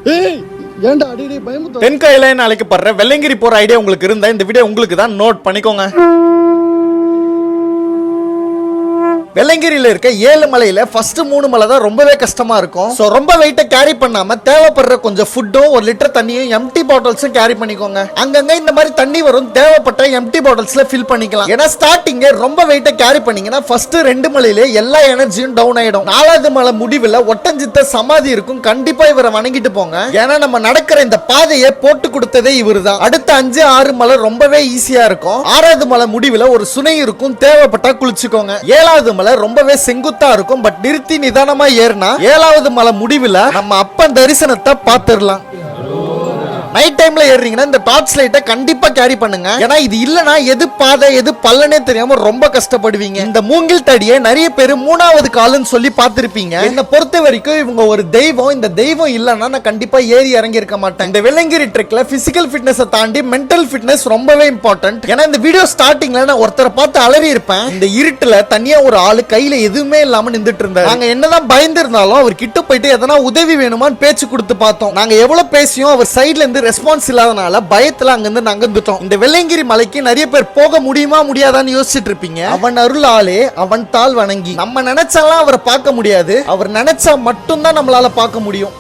ஏன்டா அடிக்கடி பயமுத்த தென்காயில அழைக்கப்படுற வெள்ளங்கிரி போற ஐடியா உங்களுக்கு இருந்தா இந்த வீடியோ உங்களுக்கு தான், நோட் பண்ணிக்கோங்க. வெள்ளங்கிரியில இருக்க 7 மலையில ஃபர்ஸ்ட் 3 மலை தான் ரொம்பவே கஷ்டமா இருக்கும். சோ ரொம்ப வெயிட்ட கேரி பண்ணாம தேவைப்படுற கொஞ்சம் ஃபுட்டும் 1 லிட்டர் தண்ணியும் எம்டி பாட்டில்ஸும் கேரி பண்ணிக்கோங்க. அங்கங்க இந்த மாதிரி தண்ணி வரும், தேவைப்பட்ட எம்டி பாட்டில்ஸ்ல ஃபில் பண்ணிக்கலாம். ஏன்னா ஸ்டார்டிங் ரொம்ப வெயிட்ட கேரி பண்ணீங்கன்னா ஃபர்ஸ்ட் 2 மலையில எல்லா எனர்ஜியும் டவுன் ஆயிடும். 4வது மலை முடிவுல ஒட்டஞ்சித்த சமாதி இருக்கும், கண்டிப்பா இவரை வணங்கிட்டு போங்க. ஏன்னா நம்ம நடக்கிற இந்த பாதையை போட்டு கொடுத்ததே இவரு தான். அடுத்த 5, 6 மலை ரொம்பவே ஈஸியா இருக்கும். 6வது மலை முடிவுல ஒரு சுனை இருக்கும், தேவைப்பட்டா குளிச்சுக்கோங்க. 7வது மலை ரொம்பவே செங்குத்தா இருக்கும், பட் நிறுத்தி நிதானமா ஏறினா 7வது மலை முடிவுல நம்ம அப்பன் தரிசனத்தை பார்த்திடலாம். நைட் டைம்ல ஏறீங்கன்னா இந்த டார்ச் லைட்டை கண்டிப்பா கேரி பண்ணுங்க. ஏன்னா இது இல்லனா எது பாதை எது பல்லனே தெரியாம ரொம்ப கஷ்டப்படுவீங்க. இந்த மூங்கில் தடியை நிறைய பேர் 3வது காலுன்னு சொல்லி பார்த்திருப்பீங்க. என்ன பொறுத்த வரைக்கும் இவங்க ஒரு தெய்வம். இந்த தெய்வம் இல்லனா நான் கண்டிப்பா ஏறி இறங்கி இருக்க மாட்டேன். இந்த வெள்ளங்கிரி ட்ரெக்ல பிசிக்கல் ஃபிட்னஸ் தாண்டி மென்டல் ஃபிட்னஸ் ரொம்பவே இம்பார்ட்டன்ட். ஏன்னா இந்த வீடியோ ஸ்டார்டிங்ல நான் ஒருத்தரை பார்த்து அலறி இருப்பேன். இந்த இருட்டுல தனியா ஒரு ஆளு கையில எதுவுமே இல்லாம நின்றுட்டு இருந்தாரு. நாங்க என்னதான் பயந்து இருந்தாலும் அவர் கிட்ட போயிட்டு எதனா உதவி வேணுமான்னு பேச்சு கொடுத்து பார்த்தோம். நாங்க எவ்வளவு பேசியும் அவர் சைட்ல இருந்து ரெஸ்பான்ஸ் இல்லாதனால பயத்துல அங்கிருந்து நகர்ந்துட்டோம். இந்த வெள்ளங்கிரி மலைக்கு நிறைய பேர் போக முடியுமா முடியாதான்னு யோசிச்சுட்டு இருப்பீங்க. அவன் அருளாலே அவன் தாள் வணங்கி நம்ம நினைச்சாலாம் அவரை பார்க்க முடியாது, அவர் நினைச்சா மட்டும்தான் நம்மளால பார்க்க முடியும்.